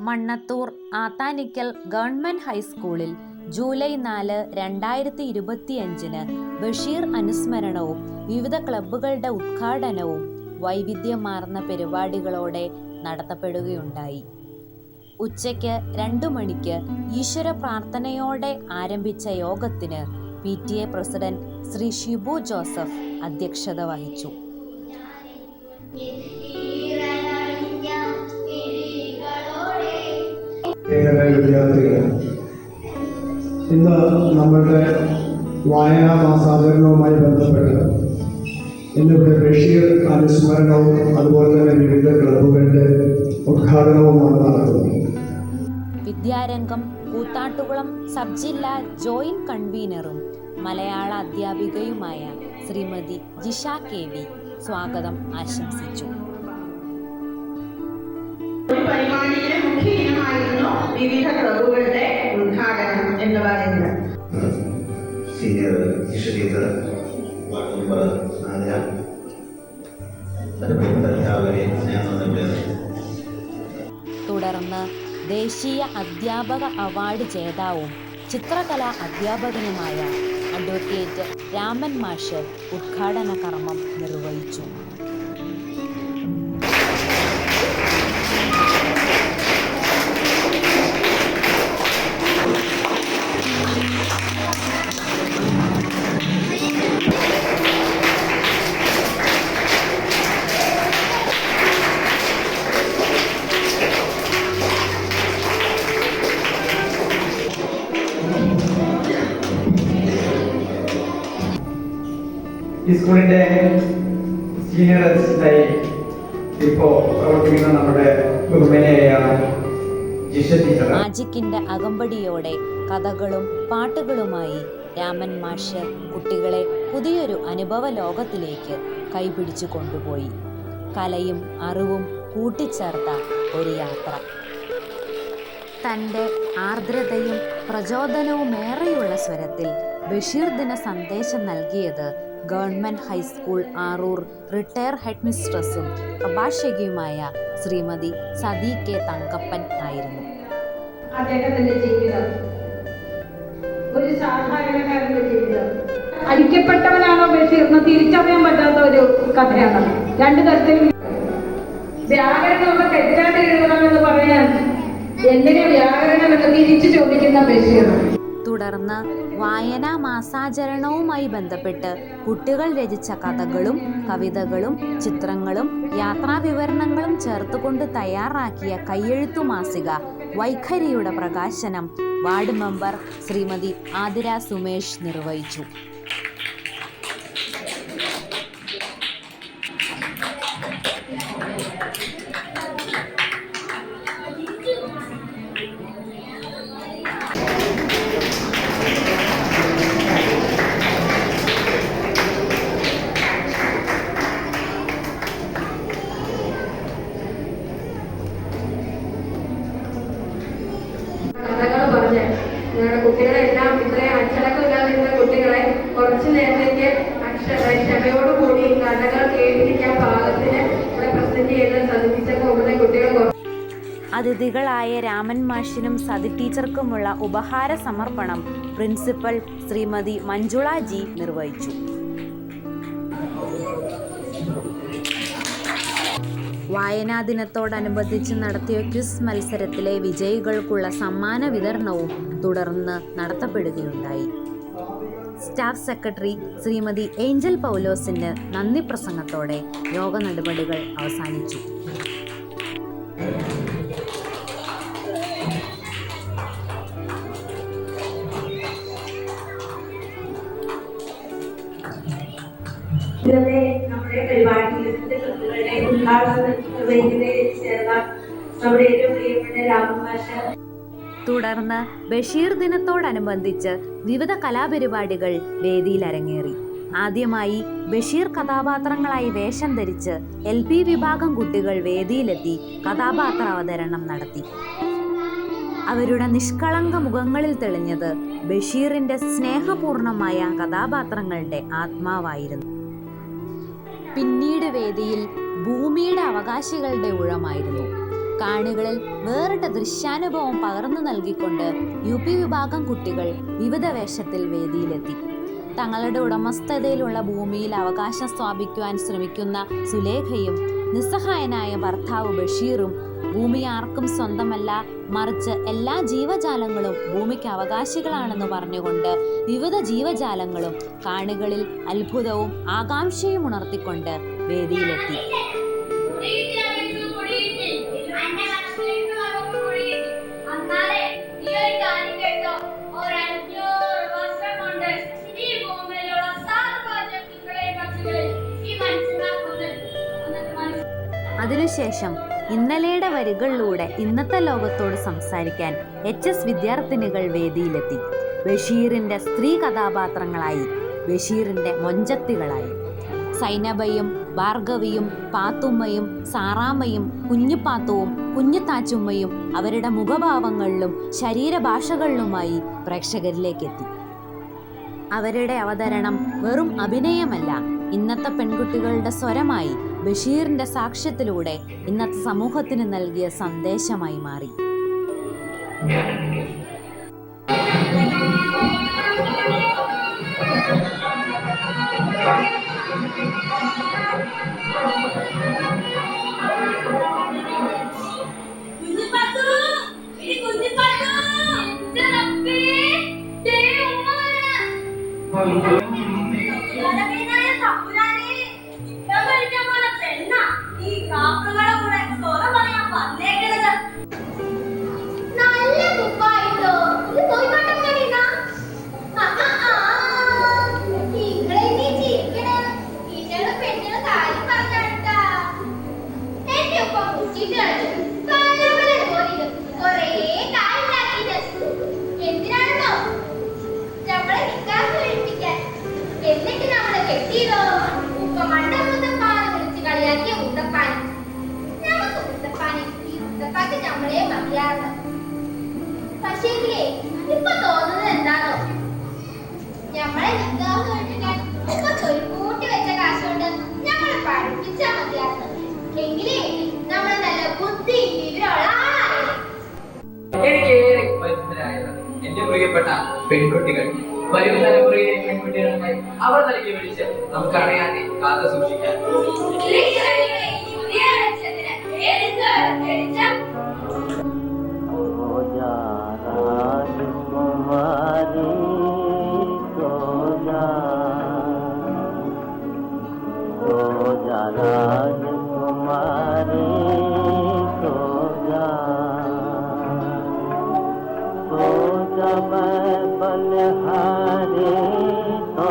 Mannathoor ആത്താനിക്കൽ government ഹൈസ്കൂളിൽ July 4, 2025 Basheer അനുസ്മരണവും വിവിധ ക്ലബ്ബുകളുടെ ഉദ്ഘാടനവും വൈവിധ്യമാർന്ന പരിപാടികളോടെ നടത്തപ്പെടുകയുണ്ടായി. ഉച്ചയ്ക്ക് 2 മണിക്ക് ഈശ്വര പ്രാർത്ഥനയോടെ ആരംഭിച്ച യോഗത്തിന് PTA president Shri Shibu Joseph അധ്യക്ഷത വഹിച്ചു. വിദ്യാർത്ഥികൾ, ഇന്ന് നമ്മളുടെ വായനാ മാസാചരണവുമായി ബന്ധപ്പെട്ട് ഇന്നിവിടെ ബഷീർ അനുസ്മരണവും അതുപോലെ തന്നെ വിവിധ ക്ലബ്ബുകളുടെ ഉദ്ഘാടനവുമാണ് നടക്കുന്നത്. വിദ്യാരംഗം കൂത്താട്ടുകുളം സബ് ജില്ലാ ജോയിന്റ് കൺവീനറും മലയാള അധ്യാപികയുമായ ശ്രീമതി ജിഷ KV സ്വാഗതം ആശംസിച്ചു. പരിപാടിയിലെ മുഖ്യ ഇനമായിരുന്നു വിവിധ ക്ലബ്ബുകളുടെ ഉദ്ഘാടനം എന്ന് പറയുന്നത്. സീനിയർ ടീച്ചർ തുടർന്ന് ദേശീയ അധ്യാപക അവാർഡ് ജേതാവും ചിത്രകലാ അധ്യാപകനുമായ അഡ്വക്കേറ്റ് രാമൻ മാഷ് ഉദ്ഘാടന കർമ്മം നിർവഹിച്ചു. ഈ സ്കൂളിന്റെ സീനിയർ അസിസ്റ്റന്റായി ഇപ്പോൾ പ്രവർത്തിക്കുന്ന നമ്മുടെ ബഹുമാനിയായ ജിഷ ടീച്ചർ. മാജിക്കിന്റെ അകമ്പടിയോടെ കഥകളും പാട്ടുകളുമായി രാമൻ മാഷ് കുട്ടികളെ പുതിയൊരു അനുഭവ ലോകത്തിലേക്ക് കൈപിടിച്ചു കൊണ്ടുപോയി. കലയും അറിവും കൂട്ടിച്ചേർത്ത ഒരു യാത്ര. തൻ്റെ ആർദ്രതയും പ്രചോദനവുമേറെയുള്ള സ്വരത്തിൽ ബഷീർ ദിന സന്ദേശം നൽകിയത് government high school Arur retire head മിസ്ട്രസും പ്രഭാഷകയുമായ ശ്രീമതി സതി K തങ്കപ്പൻ ആയിരുന്നു. അദ്ദേഹത്തിന്റെ ജീവിതം ഒരു സാധാരണക്കാരന്റെ ജീവിതം. അടിക്കപ്പെട്ടവനാണോ ബഷീർ എന്ന് തിരിച്ചറിയാൻ പറ്റാത്ത ഒരു കഥയാണ്. 2 തരത്തിൽ വ്യാകരണമൊക്കെ തെറ്റാതെ എഴുതണമെന്ന് പറയാൻ എന്തിനാ വ്യാകരണം എന്ന് തിരിച്ചു ചോദിക്കുന്ന ബഷീർ. തുടർന്ന് വായനാ മാസാചരണവുമായി ബന്ധപ്പെട്ട് കുട്ടികൾ രചിച്ച കഥകളും കവിതകളും ചിത്രങ്ങളും യാത്രാവിവരണങ്ങളും ചേർത്തുകൊണ്ട് തയ്യാറാക്കിയ കയ്യെഴുത്തു മാസിക വൈഖരിയുടെ പ്രകാശനം വാർഡ് മെമ്പർ ശ്രീമതി ആതിര സുമേഷ് നിർവഹിച്ചു. കുട്ടികളെല്ലാം ഇത്രയും അച്ചടക്കമില്ലാതിരുന്ന കുട്ടികളെ കുറച്ചു നേരത്തേക്ക് ക്ഷമയോടുകൂടി കഥകൾ കേട്ടിരിക്കാൻ പാകത്തിന് ഇവിടെ പ്രസന്റ് ചെയ്ത് ശ്രദ്ധിച്ചപ്പോൾ ഇവിടെ കുട്ടികൾ. അതിഥികളായ രാമൻ മാഷിനും സതി ടീച്ചർക്കുമുള്ള ഉപഹാര സമർപ്പണം പ്രിൻസിപ്പൽ ശ്രീമതി മഞ്ജുള G നിർവഹിച്ചു. വായനാ ദിനത്തോടനുബന്ധിച്ച് നടത്തിയ ക്വിസ് മത്സരത്തിലെ വിജയികൾക്കുള്ള സമ്മാന വിതരണവും തുടർന്ന് നടത്തപ്പെടുകയുണ്ടായി. സ്റ്റാഫ് സെക്രട്ടറി ശ്രീമതി ഏഞ്ചൽ പൗലോസിന്റെ നന്ദി പ്രസംഗത്തോടെ യോഗ നടപടികൾ അവസാനിച്ചു. നമ്മുടെ പരിപാടിയിൽ ഉദ്ഘാടനം നിർവഹിക്കുന്നതിൽ ചേർന്ന നമ്മുടെ ഏറ്റവും പ്രിയപ്പെട്ട രാമൻ മാഷ്. തുടർന്ന് ബഷീർ ദിനത്തോടനുബന്ധിച്ച് വിവിധ കലാപരിപാടികൾ വേദിയിൽ അരങ്ങേറി. ആദ്യമായി ബഷീർ കഥാപാത്രങ്ങളായി വേഷം ധരിച്ച് LP വിഭാഗം കുട്ടികൾ വേദിയിലെത്തി കഥാപാത്രാവതരണം നടത്തി. അവരുടെ നിഷ്കളങ്ക മുഖങ്ങളിൽ തെളിഞ്ഞത് ബഷീറിന്റെ സ്നേഹപൂർണമായ കഥാപാത്രങ്ങളുടെ ആത്മാവായിരുന്നു. പിന്നീട് വേദിയിൽ ഭൂമിയുടെ അവകാശികളുടെ ഊഴമായിരുന്നു. കാണികളിൽ വേറിട്ട ദൃശ്യാനുഭവം പകർന്നു നൽകിക്കൊണ്ട് UP വിഭാഗം കുട്ടികൾ വിവിധ വേഷത്തിൽ വേദിയിലെത്തി. തങ്ങളുടെ ഉടമസ്ഥതയിലുള്ള ഭൂമിയിൽ അവകാശം സ്ഥാപിക്കുവാൻ ശ്രമിക്കുന്ന സുലേഖയും നിസ്സഹായനായ ഭർത്താവ് ബഷീറും ഭൂമി ആർക്കും സ്വന്തമല്ല, മറിച്ച് എല്ലാ ജീവജാലങ്ങളും ഭൂമിക്ക് അവകാശികളാണെന്ന് പറഞ്ഞുകൊണ്ട് വിവിധ ജീവജാലങ്ങളും കാണികളിൽ അത്ഭുതവും ആകാംക്ഷയും ഉണർത്തിക്കൊണ്ട് വേദിയിലെത്തി. അതിനുശേഷം ഇന്നലെയുടെ വരികളിലൂടെ ഇന്നത്തെ ലോകത്തോട് സംസാരിക്കാൻ HS വിദ്യാർത്ഥിനികൾ വേദിയിലെത്തി. ബഷീറിന്റെ സ്ത്രീ കഥാപാത്രങ്ങളായി, ബഷീറിന്റെ മൊഞ്ചത്തികളായി. സൈനബയും ഭാർഗവിയും പാത്തുമ്മയും സാറാമ്മയും കുഞ്ഞുപാത്തുവും കുഞ്ഞുതാച്ചുമ്മയും അവരുടെ മുഖഭാവങ്ങളിലും ശരീരഭാഷകളിലുമായി പ്രേക്ഷകരിലേക്കെത്തി. അവരുടെ അവതരണം വെറും അഭിനയമല്ല, ഇന്നത്തെ പെൺകുട്ടികളുടെ സ്വരമായി ബഷീറിന്റെ സാക്ഷ്യത്തിലൂടെ ഇന്നത്തെ സമൂഹത്തിന് നൽകിയ സന്ദേശമായി മാറി. പക്ഷേങ്കിലേ ഇപ്പൊ തോന്നുന്നത് എന്താണോ, ഞമ്മളെ നിക്കാഹ് കഴിക്കാൻ ഇപ്പൊ കൂട്ടി വെച്ച കാശ് കൊണ്ട് ഞങ്ങളെ പഠിപ്പിച്ചാ മതിയായിരുന്നു. എങ്കിലേ നമ്മളെ നല്ല ബുദ്ധി വിവരമുള്ള ആളായി. എനിക്ക് ഏറെ പരിചിതരായത് എന്റെ പ്രിയപ്പെട്ട പെൺകുട്ടികൾ, വരും തലമുറയിലെ പെൺകുട്ടികളുമായി അവർ നൽകി വിളിച്ച് നമുക്ക് അറിയാതെ കാത്തു സൂക്ഷിക്കാം. बलिहारी तो